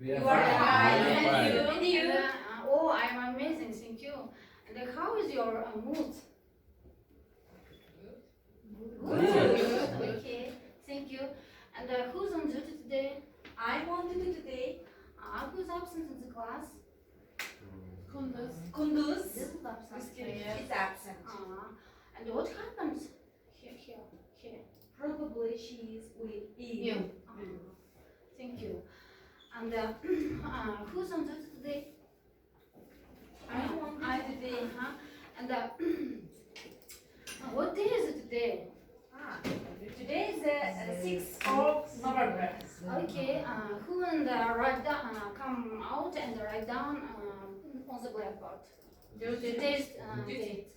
You are fine. And you? Oh, I'm amazing, thank you. And how is your mood? Good. Okay, thank you. And who's on duty today? I'm on duty today. Who's absent in the class? Kunduz. This is absent. She's absent. And what happens here? Probably she's with you. Thank you. And who's on duty today? I'm on duty today. And what day is it today? Today is the 6th of November. Okay, who and write down, come out and write down on the blackboard. Today's date.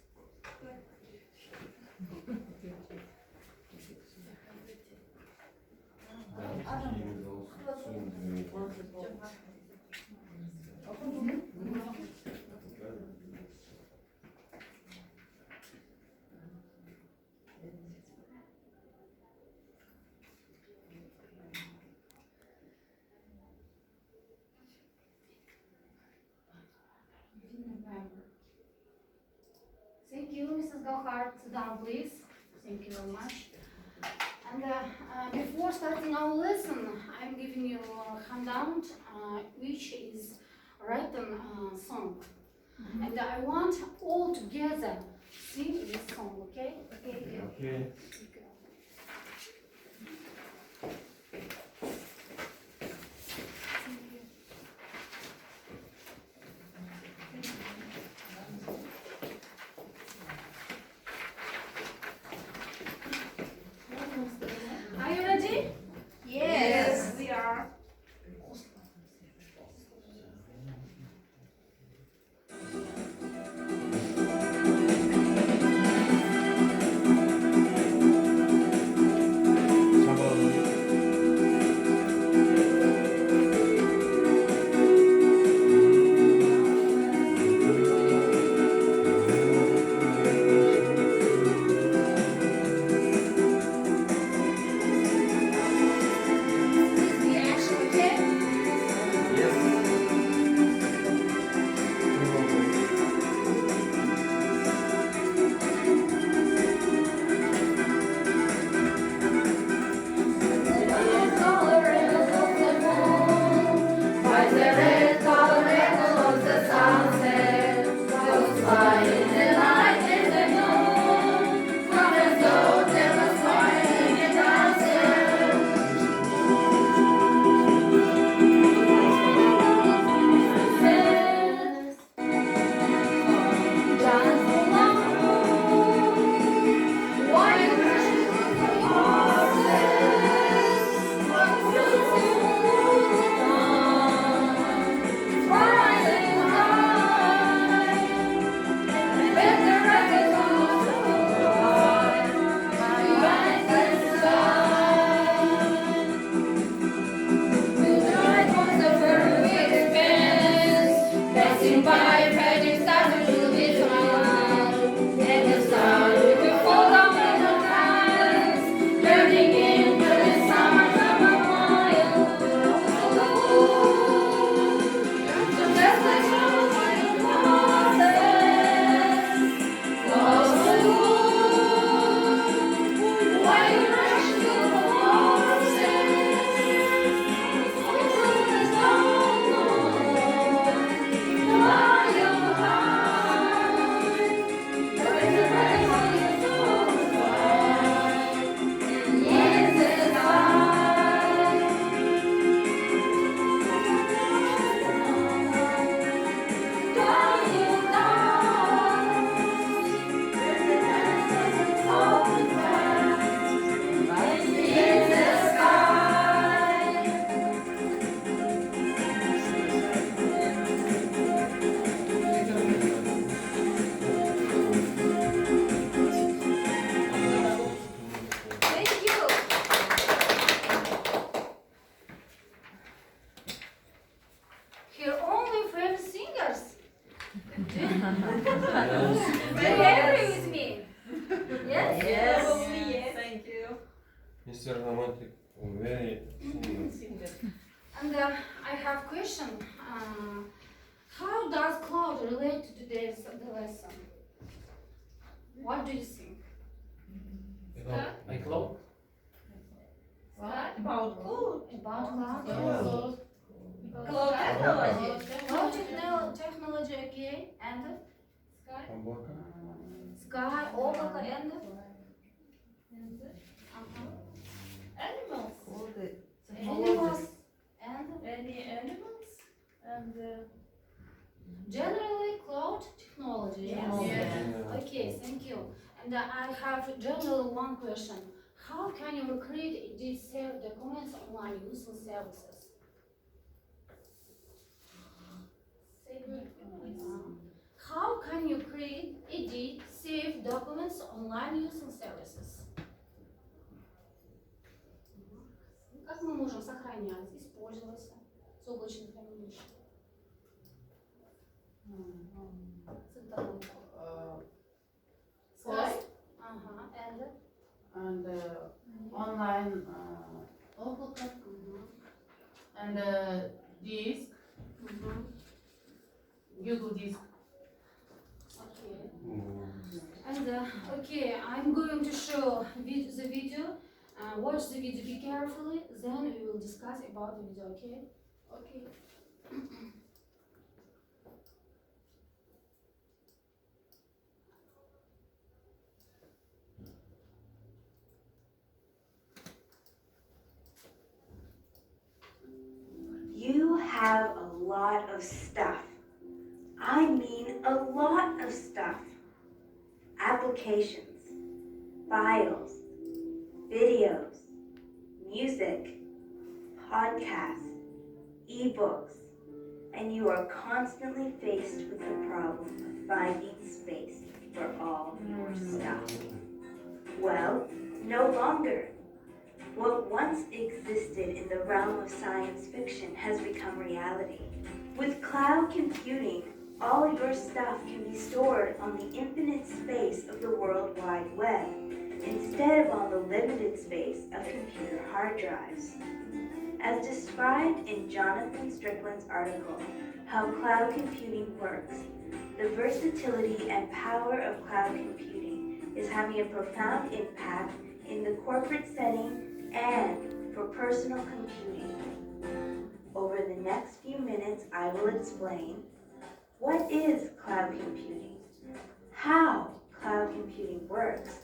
Thank you, Mrs. Galhart. Sit down, please. Thank you very much. And before starting our lesson, I'm giving you a handout, which is written song. And I want all together sing this song, okay? Okay. Are you ready? Yes, we are. Mr. Romantic, very And I have question. How does cloud relate to today's lesson? What do you think? iCloud. About cloud. About cloud? Cloud. Cloud technology. Cloud technology, okay. And sky, облако, and Animals. animals, and Any animals? And generally cloud technology. Yes. Okay, thank you. And I have generally one question. How can you create edit save documents online using services? How can you create, edit, save documents online using services? Как мы можем сохранять, использовать с облачных хранилищ? С интернета. First, Ага, and online облако, and disk, Google disk. Okay. And okay, I'm going to show the video. Watch the video, be carefully. Then we will discuss about the video. Okay? Okay. You have a lot of stuff. I mean a lot of stuff. Applications, files, videos, music, podcasts, ebooks, and you are constantly faced with the problem of finding space for all your stuff. Well, no longer. What once existed in the realm of science fiction has become reality. With cloud computing, all your stuff can be stored on the infinite space of the World Wide Web, instead of on the limited space of computer hard drives. As described in Jonathan Strickland's article, How Cloud Computing Works, the versatility and power of cloud computing is having a profound impact in the corporate setting and for personal computing. Over the next few minutes, I will explain what is cloud computing, how cloud computing works,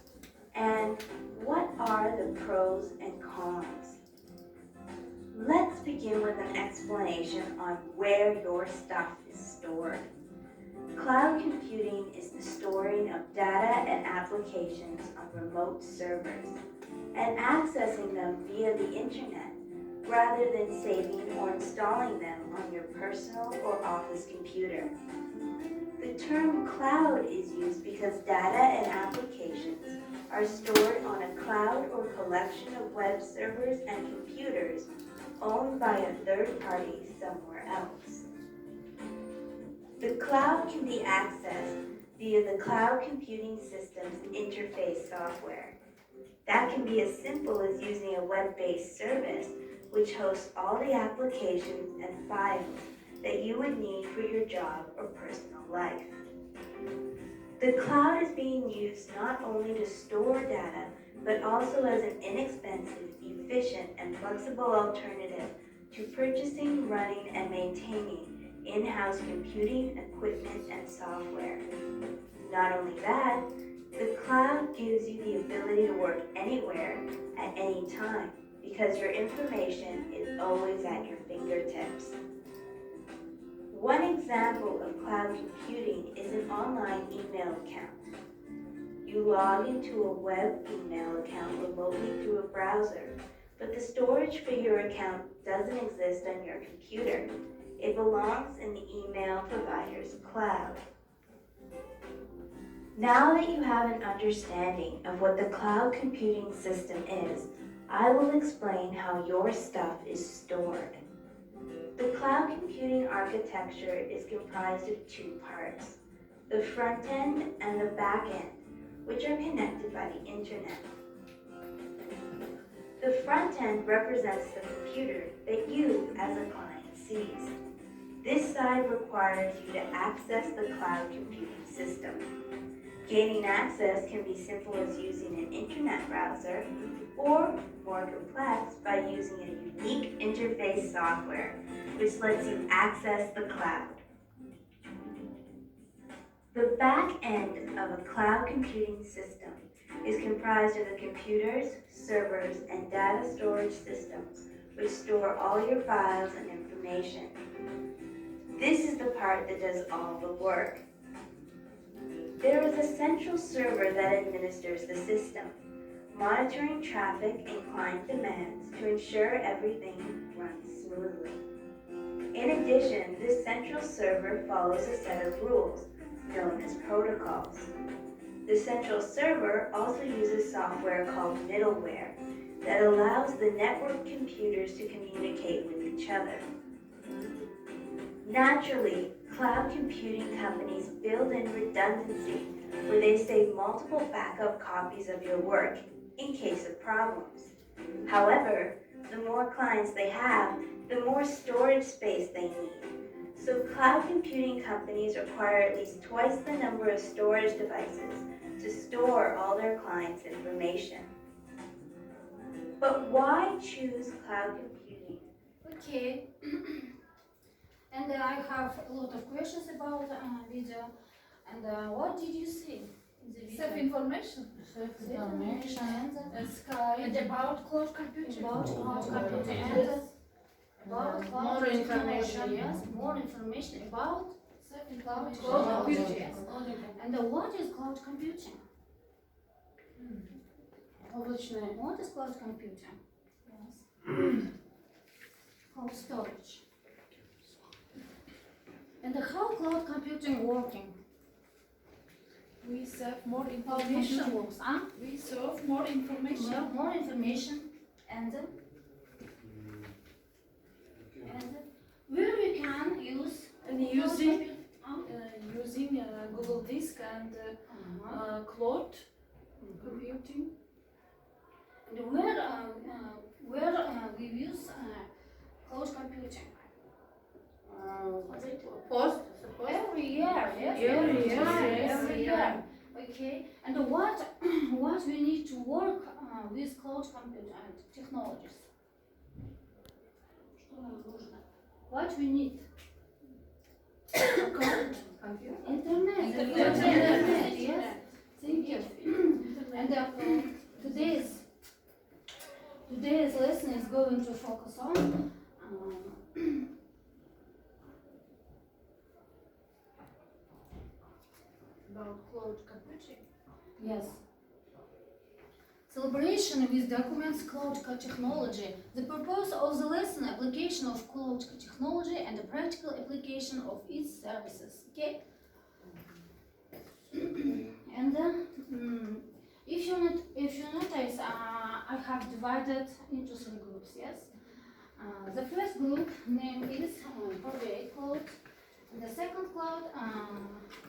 and what are the pros and cons. Let's begin with an explanation on where your stuff is stored. Cloud computing is the storing of data and applications on remote servers and accessing them via the internet rather than saving or installing them on your personal or office computer. The term cloud is used because data and applications are stored on a cloud or collection of web servers and computers owned by a third party somewhere else. The cloud can be accessed via the cloud computing system's interface software. That can be as simple as using a web-based service which hosts all the applications and files that you would need for your job or personal life. The cloud is being used not only to store data, but also as an inexpensive, efficient, and flexible alternative to purchasing, running, and maintaining in-house computing equipment and software. Not only that, the cloud gives you the ability to work anywhere at any time because your information is always at your fingertips. One example of cloud computing is an online email account. You log into a web email account remotely through a browser, but the storage for your account doesn't exist on your computer. It belongs in the email provider's cloud. Now that you have an understanding of what the cloud computing system is, I will explain how your stuff is stored. The cloud computing architecture is comprised of two parts, the front end and the back end, which are connected by the internet. The front end represents the computer that you, as a client, PCs. This side requires you to access the cloud computing system. Gaining access can be simple as using an internet browser, or more complex by using a unique interface software which lets you access the cloud. The back end of a cloud computing system is comprised of the computers, servers, and data storage systems which store all your files and information. This is the part that does all the work. There is a central server that administers the system, monitoring traffic and client demands to ensure everything runs smoothly. In addition, this central server follows a set of rules, known as protocols. The central server also uses software called middleware that allows the network computers to communicate with each other. Naturally, cloud computing companies build in redundancy where they save multiple backup copies of your work in case of problems. However, the more clients they have, the more storage space they need. So cloud computing companies require at least twice the number of storage devices to store all their clients' information. But why choose cloud computing? Okay. And I have a lot of questions about video. And what did you see in the video? Self-information. Self-information and Sky. And about cloud computing. about cloud computing and about cloud More technology, information. yes, more information about cloud Cloud technology. computing. Yes. And what is cloud computing? Облачная. What is cloud computing? Yes. Cloud storage. And how cloud computing working? We serve more Cloud computing information. works, huh? We serve more information. More information and where you can use And cloud using computing. using Google Disk and cloud computing. And where we use cloud computing? Post. Every year, yes. Every year, yes. Every year. Okay. And what we need to work with cloud computing technologies? Что нам нужно? What we need? Internet. Internet. Yes. Thank you. And today's lesson is going to focus on About cloud computing. yes. Celebration with documents cloud technology. The purpose of the lesson, application of cloud technology and the practical application of its services. Okay. And if you notice, I have divided into 3 groups. Yes. The first group name is private cloud, and the second cloud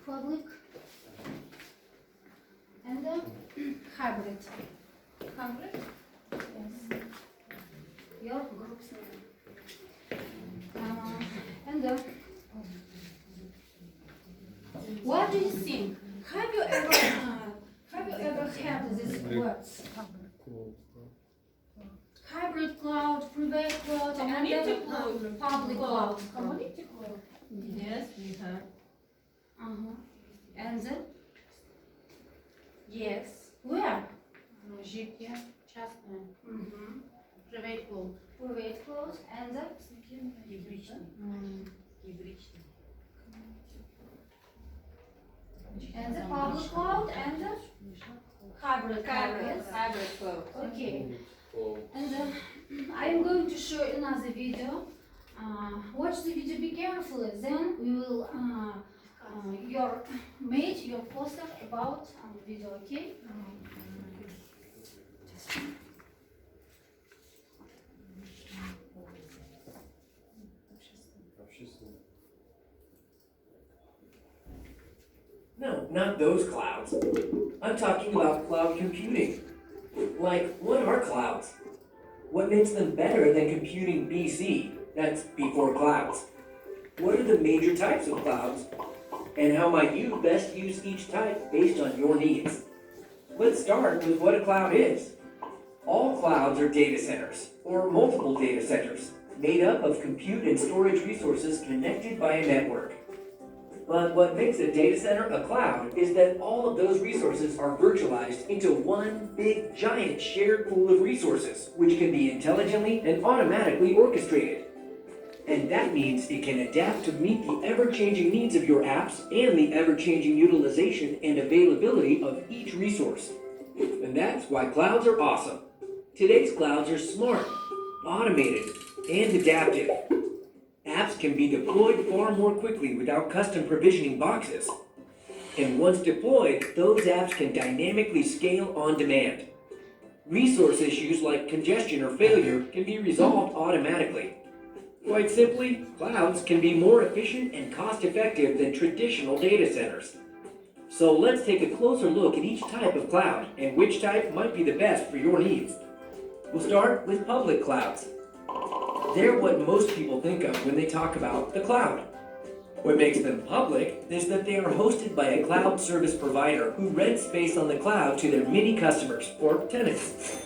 public, and hybrid. Hybrid? Yes. Your group's name. And what do you think? Have you ever heard these words? Hybrid cloud, private cloud, Community and cloud. public cloud. Community cloud. Yes, we have. And yes, where? Житие, частное. Private cloud. Private cloud and the public cloud and the hybrid cloud. Yes. Hybrid cloud. Okay. And I'm going to show another video. Watch the video, be careful. Then we will make your poster about video. Okay. No, not those clouds. I'm talking about cloud computing. Like, what are clouds? What makes them better than computing BC? That's before clouds. What are the major types of clouds? And how might you best use each type based on your needs? Let's start with what a cloud is. All clouds are data centers, or multiple data centers, made up of compute and storage resources connected by a network. But what makes a data center a cloud is that all of those resources are virtualized into one big giant shared pool of resources, which can be intelligently and automatically orchestrated. And that means it can adapt to meet the ever-changing needs of your apps and the ever-changing utilization and availability of each resource. And that's why clouds are awesome. Today's clouds are smart, automated, and adaptive. Apps can be deployed far more quickly without custom provisioning boxes. And once deployed, those apps can dynamically scale on demand. Resource issues like congestion or failure can be resolved automatically. Quite simply, clouds can be more efficient and cost-effective than traditional data centers. So let's take a closer look at each type of cloud and which type might be the best for your needs. We'll start with public clouds. They're what most people think of when they talk about the cloud. What makes them public is that they are hosted by a cloud service provider who rents space on the cloud to their many customers, or tenants.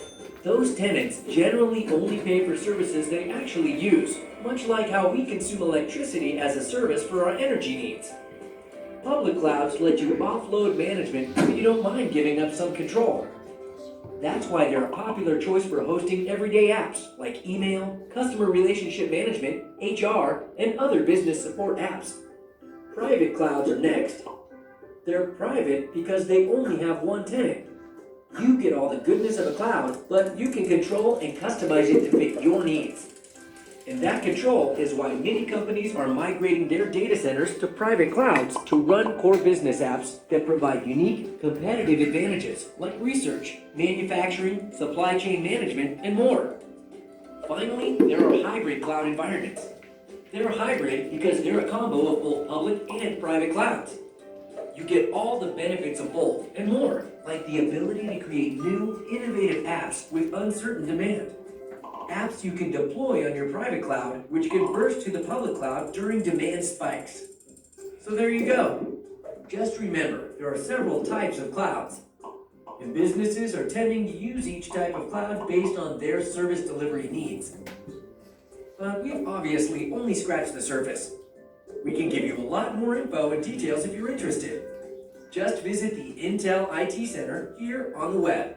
Those tenants generally only pay for services they actually use, much like how we consume electricity as a service for our energy needs. Public clouds let you offload management if you don't mind giving up some control. That's why they're a popular choice for hosting everyday apps like email, customer relationship management, HR, and other business support apps. Private clouds are next. They're private because they only have one tenant. You get all the goodness of a cloud, but you can control and customize it to fit your needs. And that control is why many companies are migrating their data centers to private clouds to run core business apps that provide unique, competitive advantages like research, manufacturing, supply chain management, and more. Finally, there are hybrid cloud environments. They're hybrid because they're a combo of both public and private clouds. You get all the benefits of both and more, like the ability to create new, innovative apps with uncertain demand. Apps you can deploy on your private cloud, which can burst to the public cloud during demand spikes. So there you go. Just remember, there are several types of clouds, and businesses are tending to use each type of cloud based on their service delivery needs. But we've obviously only scratched the surface. We can give you a lot more info and details if you're interested. Just visit the Intel IT Center here on the web.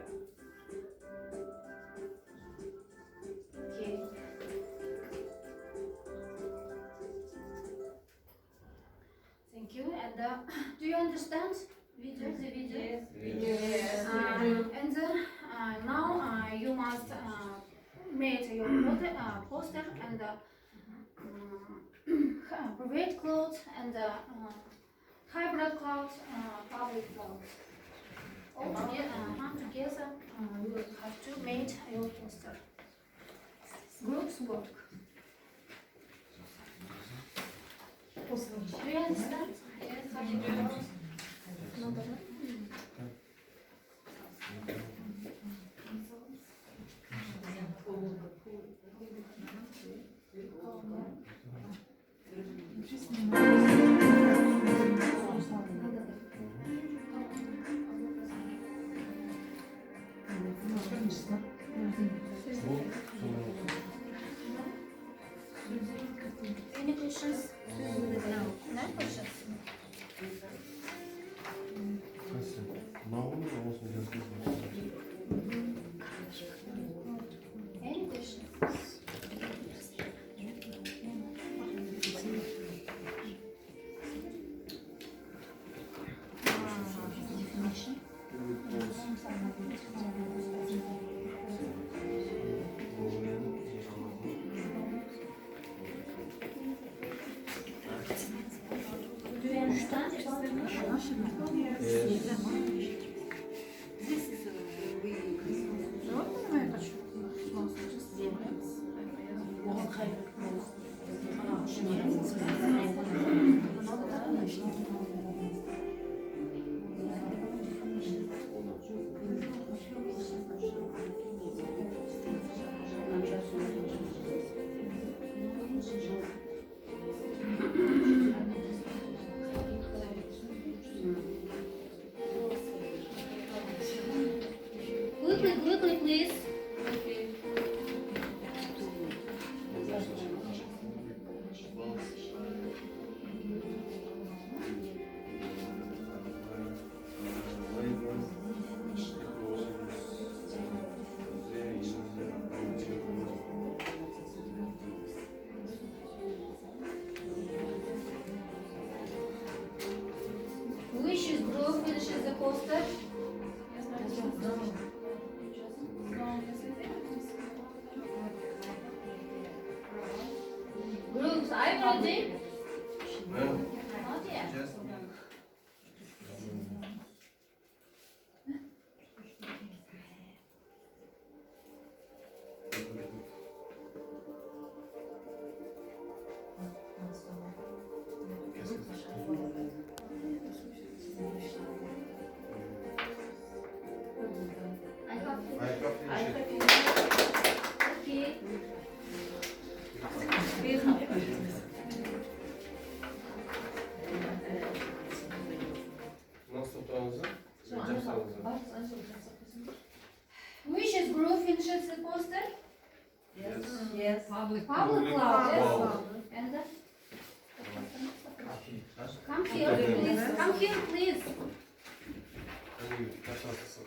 Okay. Thank you. And do you understand the video? Yes. And now you must make your poster and private cloud and hybrid cloud, public cloud. All together, you will have to make your poster. Groups work. Do you understand? Yes. Any questions? No questions? Any questions? Do you understand? This is ready? No. Not yet. Just I have I have okay. Nasıl tutuyorsunuz? Yapsanız. Which is group finishes the poster? Yes. Public Public cloud. Yes. cloud. And come here, please. Come here, please. Hani kaç hastası?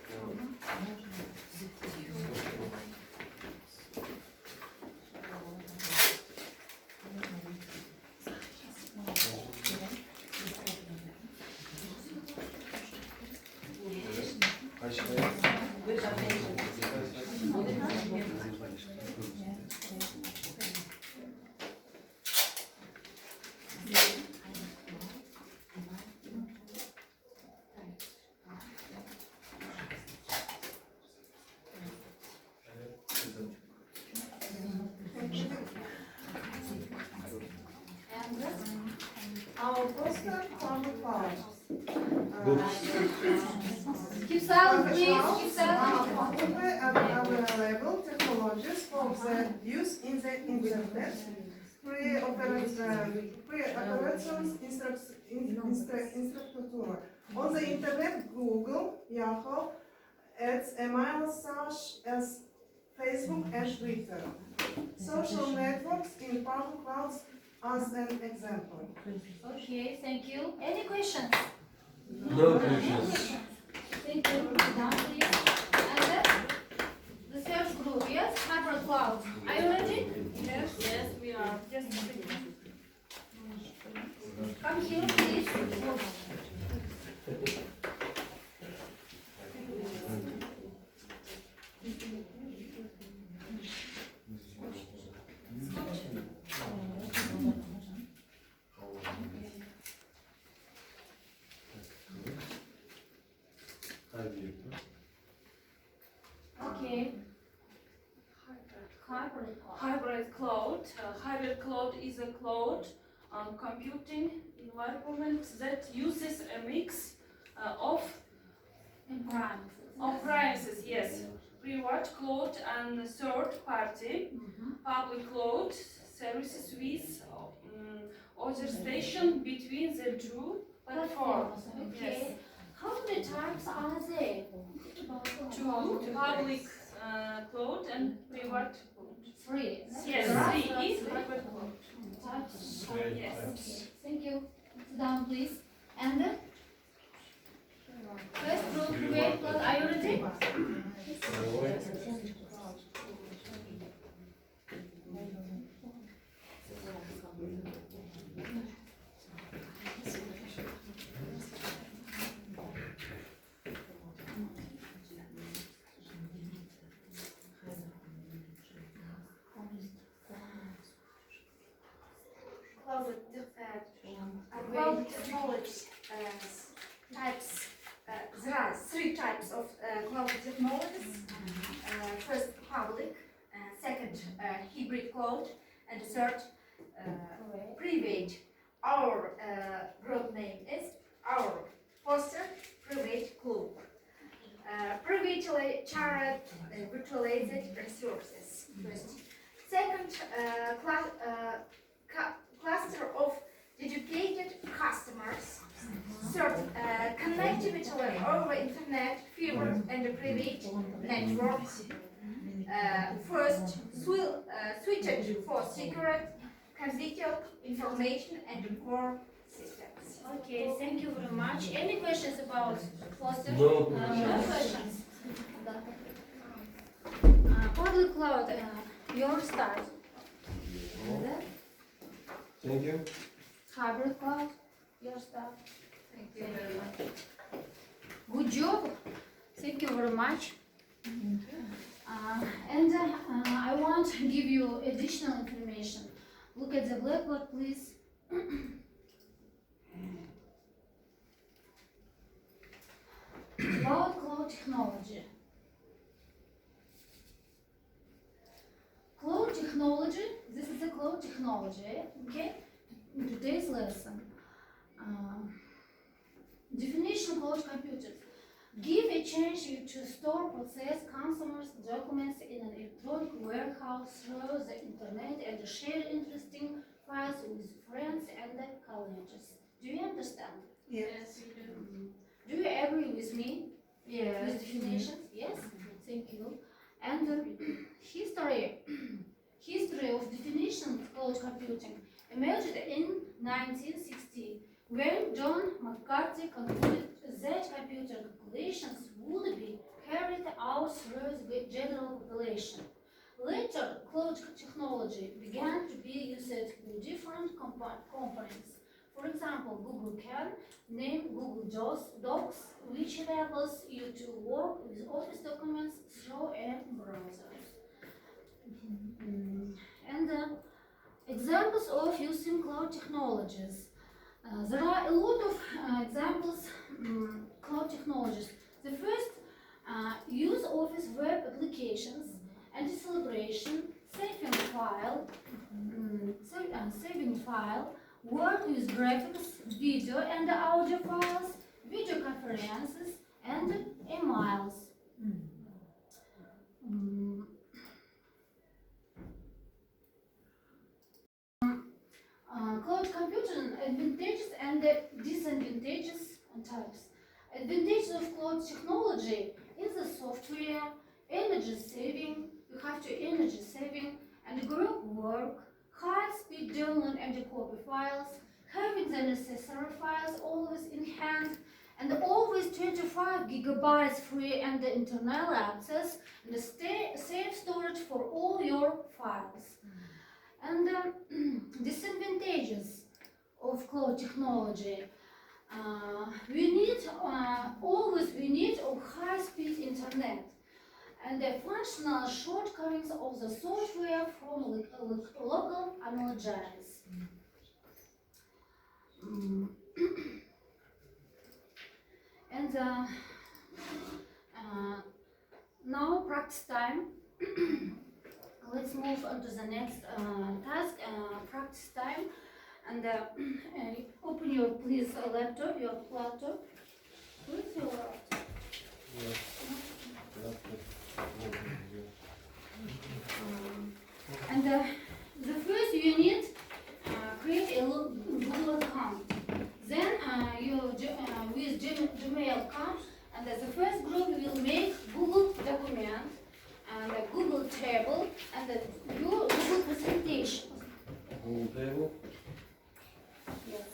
Our poster public cloud. Keep silent, please. Keep silent. Available technologies for the use in the internet. Pre-operations infrastructure. On the internet, Google, Yahoo, ads, email such as Facebook and Twitter. Social networks in public clouds as an example. Okay, thank you. Any questions? No questions. Thank you. Down, please. And then the third group, yes? Hybrid cloud. Are you ready? Yes, yes, we are. Just Come here, please. Okay. Hybrid cloud. hybrid cloud. Hybrid cloud is a cloud computing environment that uses a mix of premises, yes, private cloud and third party public cloud services with other station between the two platforms. Okay. Yes. How many types are there? Two public cloud and private cloud. Three. Yes, Right? three is private cloud. Types. Yes. Okay. Thank you. Sit down, please. And first group, private cloud. Are you ready? Cloud technologies types. There are three types of cloud technologies. First, public. Second, hybrid cloud. And third, private. Our group name is our poster private cloud. Privately shared virtualized resources. First. Second, cluster of dedicated customers. Third, connectivity over internet, fiber, and private networks. First, switched for secure, confidential information and core systems. Okay, thank you very much. Any questions about cluster? No No questions. Public cloud, your start. Thank you. Hybrid cloud, your start. Thank you very much. Good job. Thank you very much. And I want to give you additional information. Look at the blackboard, please. About cloud technology. Cloud technology, this is the cloud technology, okay? In today's lesson. Definition of cloud computers. Give a chance to store, process customers' documents in an electronic warehouse through the internet and share interesting files with friends and colleagues. Do you understand? Yes. we do. Do you agree with me? Yes. With definitions? Yes? Thank you. And history of definition of cloud computing emerged in 1960 when John McCarthy concluded that computer calculations would be carried out through the general population. Later, cloud technology began to be used with different components. For example, Google can name Google Docs, which enables you to work with Office documents through a browser. And examples of using cloud technologies. There are a lot of examples cloud technologies. The first, use Office web applications and celebration, saving file, work with graphics, video and audio files, video conferences, and emails. Cloud computing advantages and disadvantages and types. Advantages of cloud technology is the software, energy saving, you have to energy saving, and group work, high-speed download and copy files, having the necessary files always in hand, and always 25 gigabytes free and internal access, and safe storage for all your files. And disadvantages of cloud technology. We need high-speed internet and the functional shortcomings of the software from local analogies. And now practice time. Let's move on to the next task, practice time. And open your, please, laptop, your laptop. Where's your laptop? And the first you need create a Google account. Then you with Gmail account, and the first group will make Google document and a Google table and your Google presentation. Google table. Yes.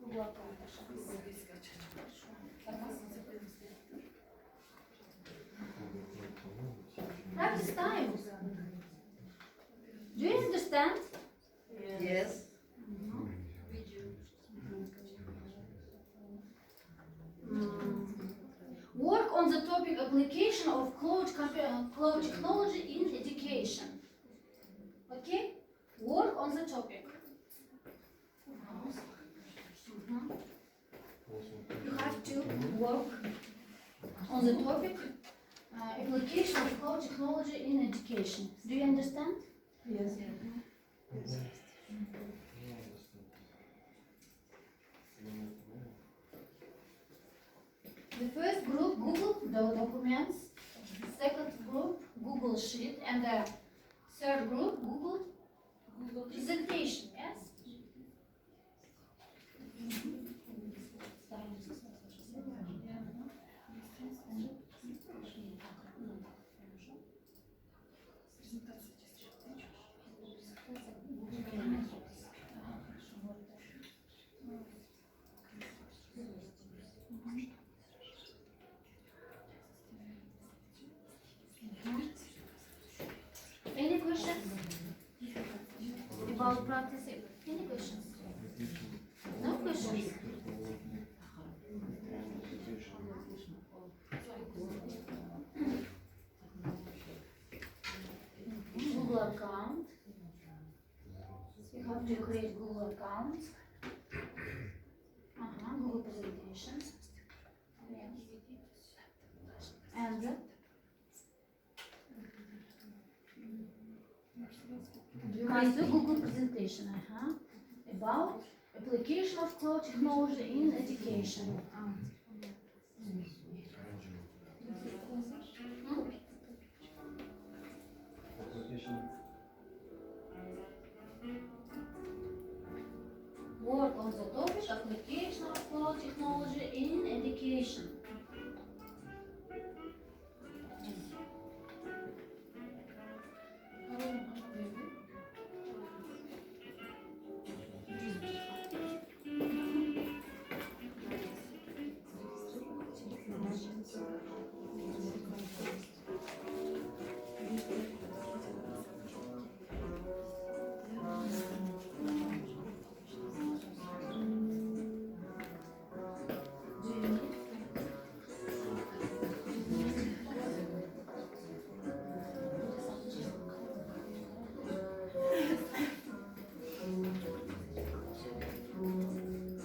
Google account. Practice time. Do you understand? Yes. Work on the topic application of cloud technology in education. Okay? Work on the topic. You have to work on the topic application of cloud technology in education. Do you understand? Yes. The first group, Google Documents. Second group, Google Sheet. And the third group, Google Presentation. Yes? Any questions about practicing account. Google presentation. Yeah. And find the Google presentation. About application of cloud technology in education. Work on the topic application of cloud technology in education.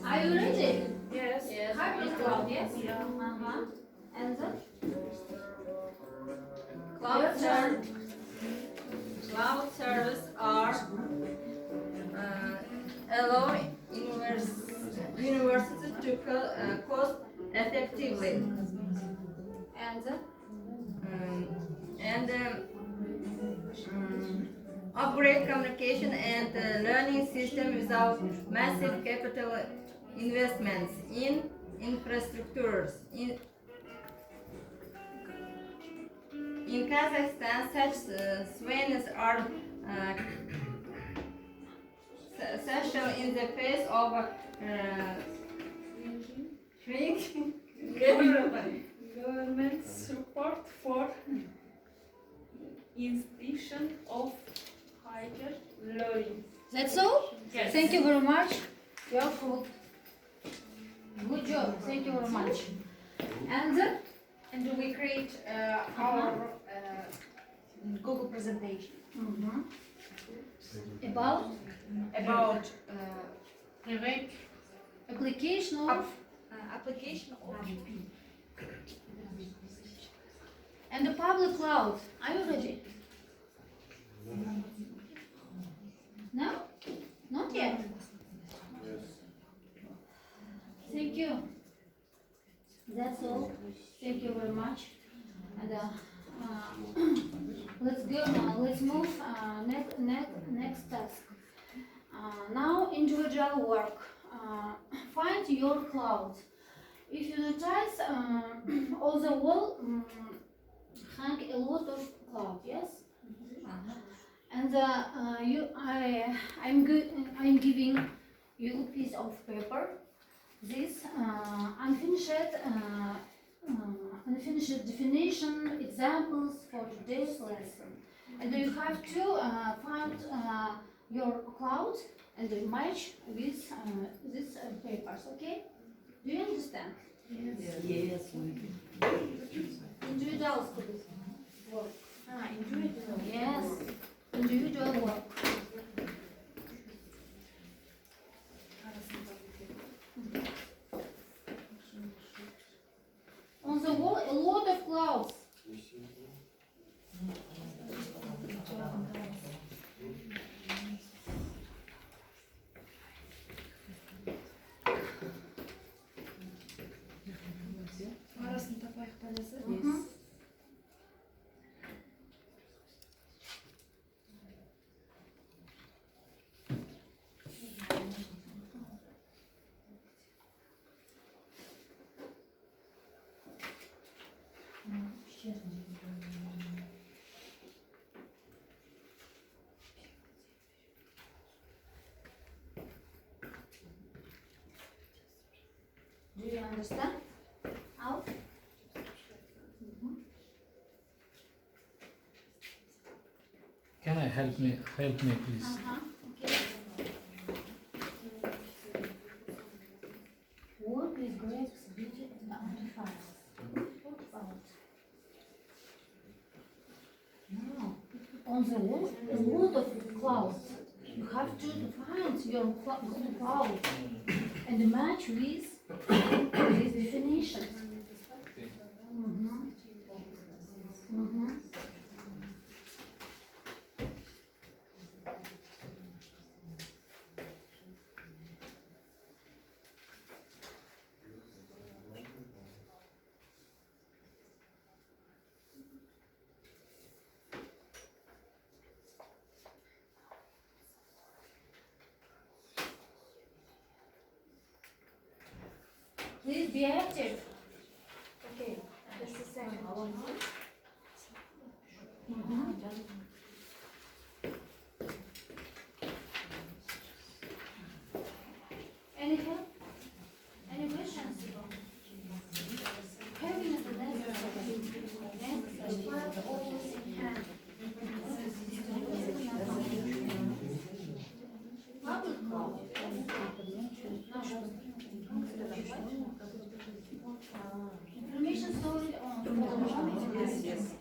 Are you ready? Yes. Yes. Hybrid cloud, yes? Yeah. And then? Cloud service are allow universities to cost effectively And then? and upgrade communication and learning system without massive capital investments in infrastructures. In Kazakhstan, such swings are essential in the face of shrinking Government support for institution of higher learning. That's all? Yes. Thank you very much. You are good. Good job. Thank you very much. And then? And we create our Google presentation About about private application of application of and the public cloud. Are you ready? No? Not yet. Thank you. That's all. Thank you very much. And let's go. Let's move. Next task. Now individual work. Find your cloud. If you notice, on the wall hang a lot of cloud. Yes. And I'm giving you a piece of paper. This unfinished definition examples for today's lesson, and you have to find your cloud and match with these papers. Okay? Do you understand? Yes. Individual work. Individual. Yes. Individual work. On the wall, a lot of clouds. Do you understand? Out? Can I help me, please? Okay. Work with grapes, beauty and amplifiers. What about? No. On the wall, a lot of clouds. You have to find your cloud and match with this definition. Please be active. Okay, just a second. Any help? Any questions? Having the next part always in hand. Public cloud. Information storage on. Yes.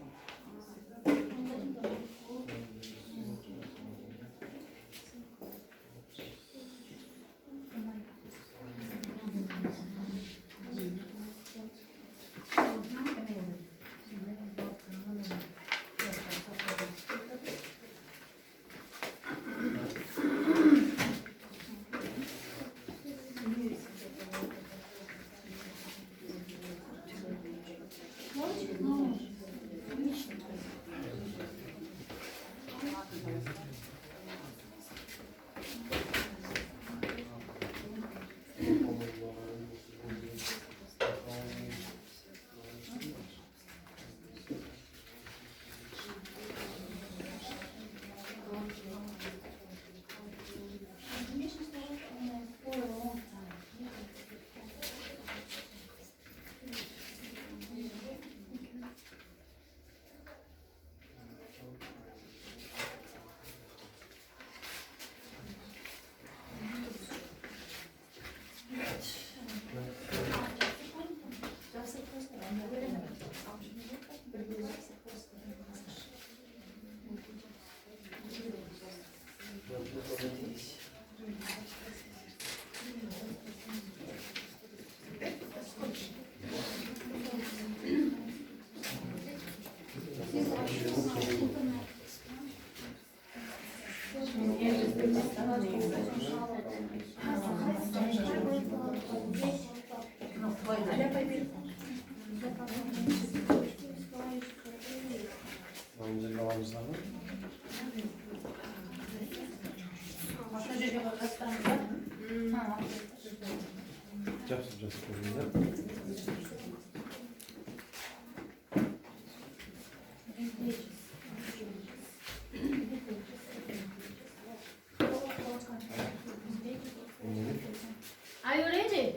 Are you ready?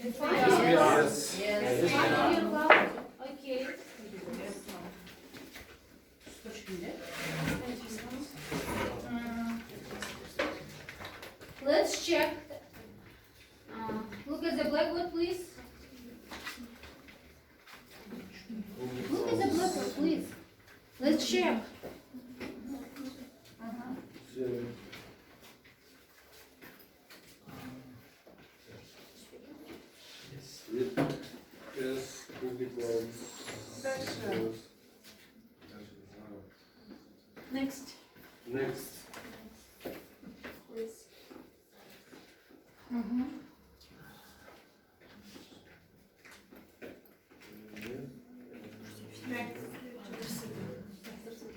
Yes. Find your cloud. Okay. Let's check. Look at the blackboard, please. Look at the blackboard, please. Let's check. Yes, Google Cloud. Section. Next. Next.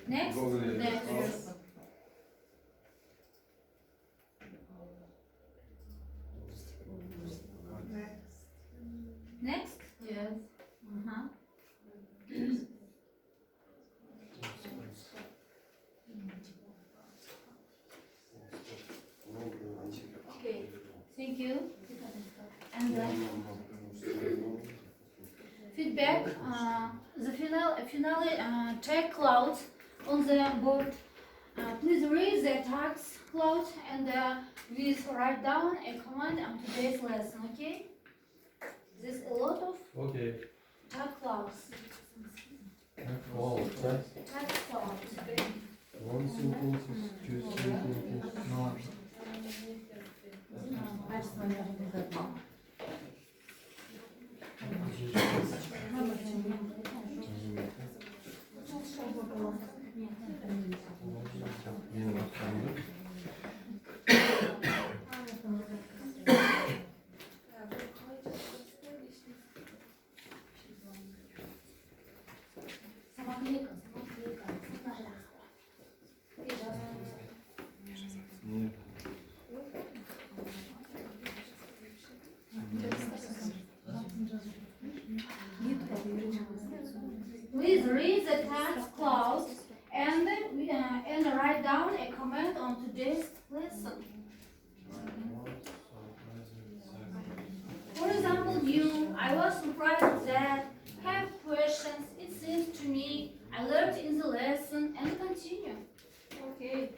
Next. Google it. Next. Next. Yes. Okay. Thank you. And feedback. The finale tag clouds on the board. Please read the tags cloud and please write down a comment on today's lesson. Okay. There's a lot of Okay. tag clouds. Wow, that's Tag clouds. one sentence, two sentences. Please read the text close and write down a comment on today's lesson. For example, I was surprised that have questions. It seems to me I learned in the lesson and continue. Okay.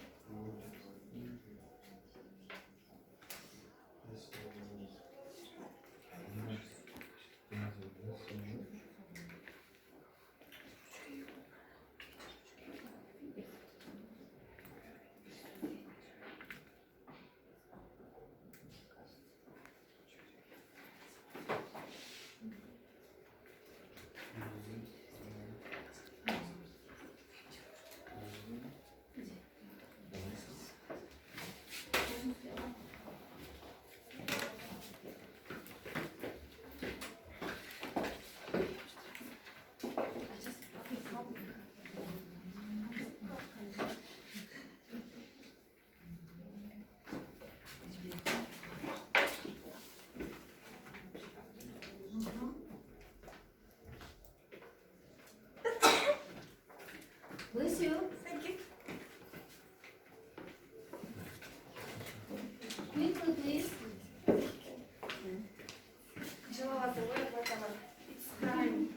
Bless you. Thank you. Quickly, please. It's time.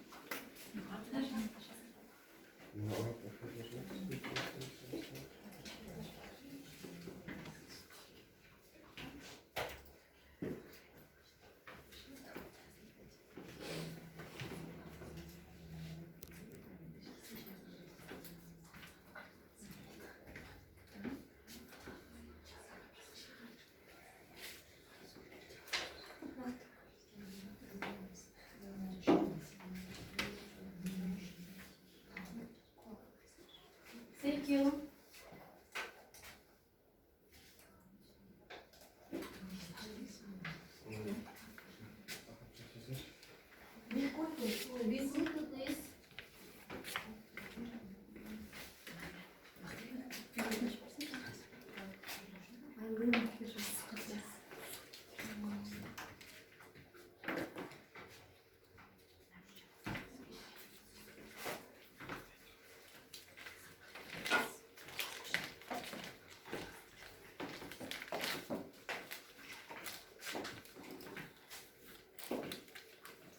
Thank you. Be quickly, please.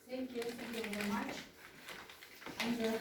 Thank you very much. And